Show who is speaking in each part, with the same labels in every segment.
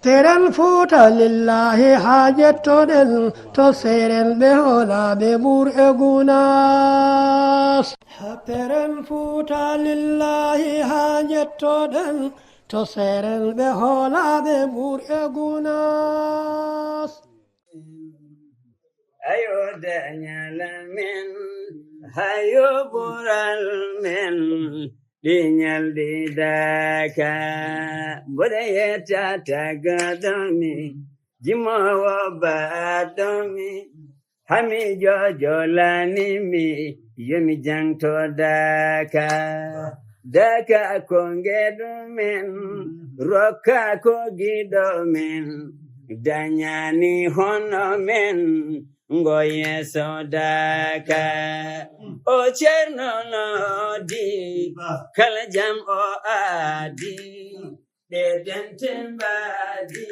Speaker 1: Teren futa lillahi hajetoden to seren be hola be bur egunas. Teren futa lillahi hajetoden to seren be hola be bur egunas.
Speaker 2: Ayo danyal men, ayo bural men, dinyal di daka, budaya tata gadami, jimawa badami, hami jojo lani mi, yumi jang to daka, daka kongedo men, roka kogido men. Danyani hono men ngoye sodaka o cherno no di kala jam o adi de dentemba di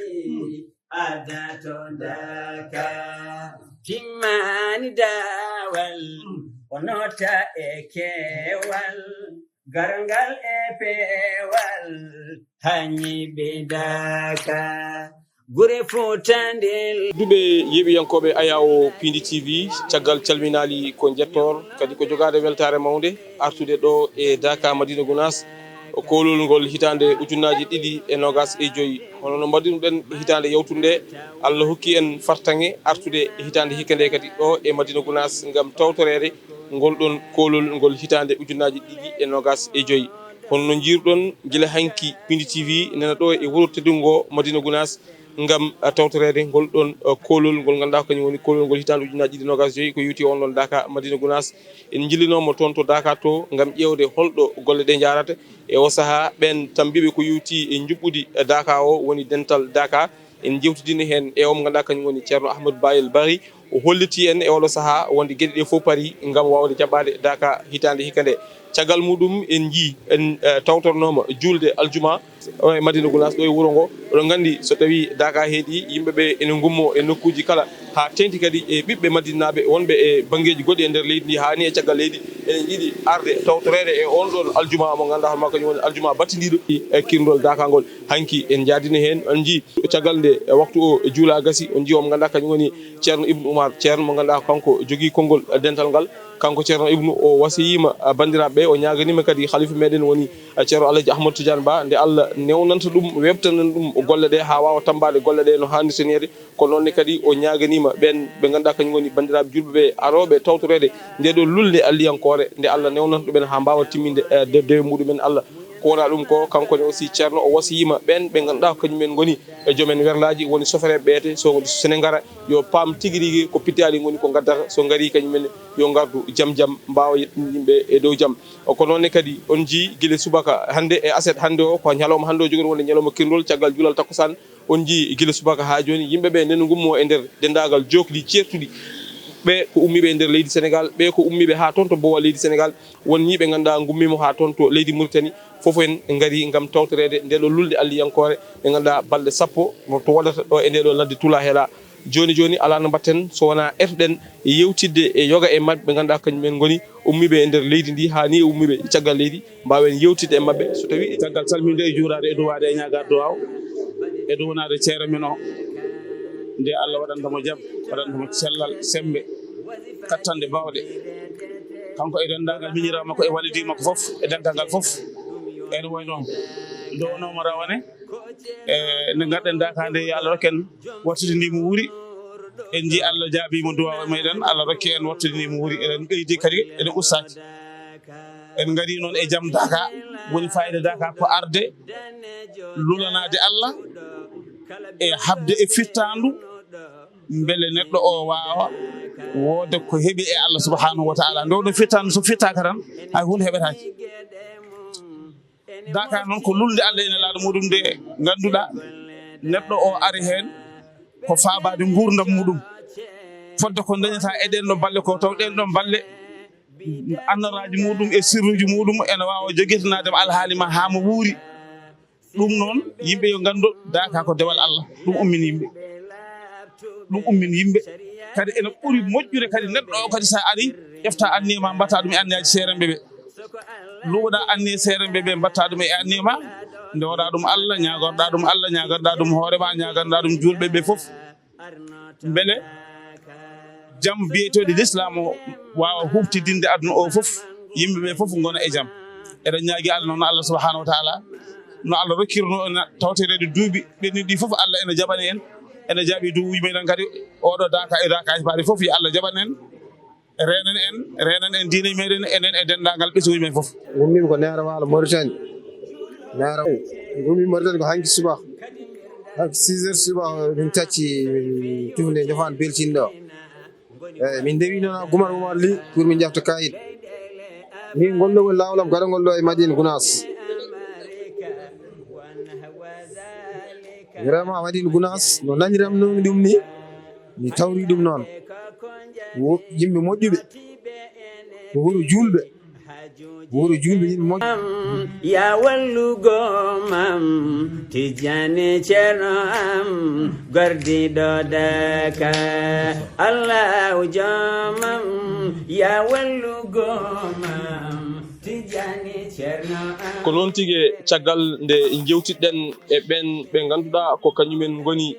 Speaker 2: ada tondaka timani dawal onota ekewal garangal epewal hanyi bedaka gure fotandel
Speaker 3: dube yebi yankobe ayawo Pindi TV caggal calminali ko jettor kadi ko jogade weltare mawde artude do e Daka Madina Gounass o kolol ngol hitande ujunnaji ɗiɗi e nogas e joyi hono no mbadinu den hitande yawtunde Allah hokki en fartange artude hitande hikande kadi do e Madina Gounass ngam tawtorede ngol don kolol ngol hitande ujunnaji ɗiɗi e nogas e joyi hono no jirdon gila hanki Pindi TV nena do e wuro teddungo Madina Gounass ngam tawtorede ngol don kolol ngol ganda ko woni kolol ngol hitande ujunnaji ɗiɗi nogas joyi ko yuti on don Daka Madina Gounass en jillinomo toon to Daka to ngam ƴewde holdo golle de jarata e o saha ben tambibe ko yuti e jubbudi Daka o woni dental Daka en jewtidini hen e om ganda kany woni Ceerno Ahmadou Bayel Bari o holliti en e oɗo saha wonde gueɗe ɗe fof pari ngam wawde jaɓɓade Daka hitande hikande caggal muɗum en ji en tawtornoma julde aljuma e Madina Gounass ɗo e wuuro ngo oɗon gandi so tawi Daka heeɗi yimɓeɓe ene gummo e nokkuji kala ha tenti kadi e ɓiɓɓe madinaɓe wonɓe e banggueji goɗɗi e nder leydi ndi hani e caggal leydi enen jiiɗi arde tawtorede e on ɗon aljuma mo ganduɗa hono kañum woni aljuma battidiɗo e kirndol Daka ngol hanki en jadini hen on ji caggal nde waktu o juula gasi on ji omo ganduɗa kañum woni Ceerno Ibnu Oumar Ceerno mo ganduɗa kanko jogui konngol dental ngal kanko Ceerno Ibnu o wasiyima bandiraɓe o ñaganima kadi khalifa meɗen woni Ceerno Alaji Ahmadou Tidiane Ba nde Allah newnanta ɗum webtanan ɗum golle ɗe ha wawa tambade golle ɗe no hannirtenede ko nonne kadi o ñaganima ɓen ɓe ganduɗa kañum woni bandiraɓe julɓeɓe aroɓe tawtorede nde ɗo lulde alliyankore nde Allah newnanta ɗumen ha mbawa timminde dewe muɗumen Allah ko wona ɗum ko kanko ne aussi Ceerno o wasiyima ɓen ɓe ganduɗa kañumen goni e joomen werlaji woni sofereɓe ɓeete so sene gara yo paam tigui rigui ko pittali goni ko gaddata so gari kañumen yo gardu jaam jaam mbawa yettinde yimɓe e dow jaam ko nonne kadi on ji guila subaka hande e aset hande o ko ñalawma hande o jogori wonde ñalawma kirndol caggal julal takkusan on ji guila subaka ha joni yimɓeɓe nene gummo e nder dendagal jokli certuɗi ɓe ko ummiɓe e nder leydi Sénégal ɓe ko ummiɓe ha toon to bowa leydi Sénégal won ñiɓe ganduɗa gummimo ha toon to leydi Mauritanie foof en gari gam tawtorede nde ɗo lulde alliyankore ɓe ganduɗa balɗe sappo to waɗata ɗo e nde ɗo ladde Tula Heela joni joni ala no mbatten so wona etuɗen yewtidde e yoga e mabɓe ɓe ganduɗa kañumen goni ummiɓe e nder leydi ndi hani ummiɓe caggal leydi mbawen yewtidde e mabɓe so tawi
Speaker 4: caggal salminde e juurade e duwade e ñagade duwaw e duwanade ceere men o nde Allah waɗantamo jaam waɗantamo cellal sembe kattande bawɗe kanko e dendagal miñirawo makko e walidi makko foof e dental ngal foof ene wayno ndowonomo rawane nde garɗen Daka nde yo Allah rokken wattude ndimo wuuri en ji Allah jaabimo duwaw meɗen Allah rokki en wattude ndimo wuuri eɗen ɓeydi kadi ene ustaki en gari noon e jaam Daka woni fayida Daka ko arde lulanade Allah e habde e firtandu beele neɗɗo o wawa wode ko heeɓi e Allah subhanahu wa ta'ala nde ɗo firtandu so firtaka tan hay hunde heɓetaki Daka noon ko lulde Allah ene laaɗa muɗum nde ganduɗa neɗɗo o ari hen ko faabade gurdam muɗum fodde ko dañata e ɗen ɗon balle ko taw ɗen ɗon balle annaraji muɗum e sirruji muɗum ene wawa joguitanadema alhaali ma ha mo wuuri ɗum noon yimɓe yo gandu Daka ko dewal Allah ɗum ummini yimɓe kadi ene ɓuuri moƴƴude kadi neɗɗo o kadi sa ari ƴefta anniyema mbatta ɗum e anniyaji seerenɓe ɓe luuɗa anniye seerenɓe ɓe mbatta ɗum e anniyema nde waɗa ɗum Allah ñagorɗa ɗum Allah ñagorɗa ɗum hoorema ñagorɗa ɗum julɓe ɓe fof beele jaam biyetede l'islam o wawa huftidinde aduna o fof yimɓeɓe fof gona e jaam eɗen ñaagui Allah noon Allah subahanahu wa taala no Allah rokkirno en tawterede duuɓi ɓenniɗi fof Allah ene jaɓani en ene jaaɓi duuɓuji meɗen kadi oɗo daka e dakaji paari fof yo Allah jaɓan en renen en diine meɗen enen e dendagal ɓesguji men fof
Speaker 5: gummimi ko Nera Walo Mauritanie Nera gummimi Mauritanie ko hanki subaka hanki 6 heures subaka min tacci tufde jofani beltinde o eyyi min dewi noon Goumar Ly pour min jafta kayit min gollogol lawlam gaɗa gollo e Madina Gounass vraiment Madina Gounass no dañiramnomi ɗum ni mi tawri ɗum noon yimɓe moƴƴuɓe ko wuuro julɓe yimɓe moƴƴuɓe
Speaker 2: ya wallugo mam Tijani Ceerno am gardiɗo Daka Allahu joomam ya wallugo mam Tijani Ceerno am
Speaker 3: ko noon tigi caggal nde jewtidɗen e ɓen ɓe ganduɗa ko kañumen goni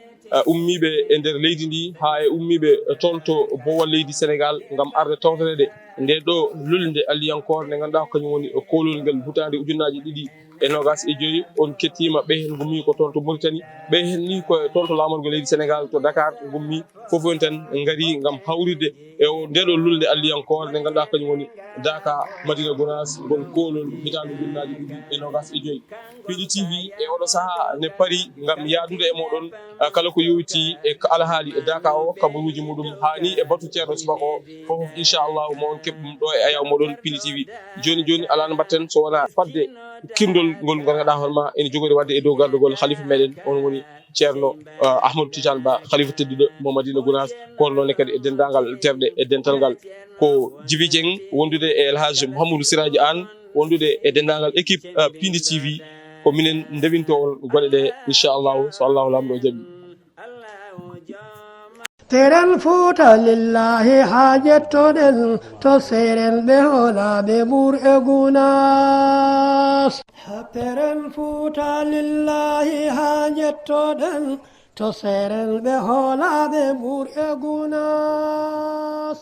Speaker 3: ummiɓe e nder leydi ndi ha e ummiɓe toon to bowal leydi Sénégal gam arde tawtorede nde ɗo lulde alliyankore nde ganduɗa ko kañum woni kolol ngel hutande ujunnaji 2025 on kettima ɓe hen gummi ko toon to Mauritanie ɓe hen ni ko toon to lamorgo leydi Sénégal to Dakar gummi foof on tan gaari gam hawride e ndeɗo lulde alliyankore nde ganduɗa kañum woni Daka Madina Gounass gol kolol hitande ujunnaji 2025 Pidi TV e oɗo saaha ne paari gam yadude e moɗon kala ko yowiti e alahaali e Daka o kabaruji muɗum hani e batu ceerno subaka o fof inchallahu mo on keɓɗum ɗo e ayaw moɗon Pidi TV joni ala no mbatten so wona fadde kirndol ngol ganduɗa hoorema ene jogori wadde e dow gardugol khalifa meɗen on woni ceerno Ahmadou Tidiane Ba khalifa tedduɗo mo Madina Gounass kono noon kadi e dendagal terɗe e dental ngal ko Djiby Dieng wondude e El Hadj Mouhamadou Siraji Anne wondude e dendagal équipe Pindi TV ko minen ndewintowol goɗe ɗe inchallahu so Allahu lamɗo jaaɓi
Speaker 1: Teren Fuuta lillahi ha jettoɗen to seren ɓe hoolaɓe ɓuur e Gounass Teren Fuuta lillahi ha jettoɗen to seren ɓe hoolaɓe ɓuur e Gounass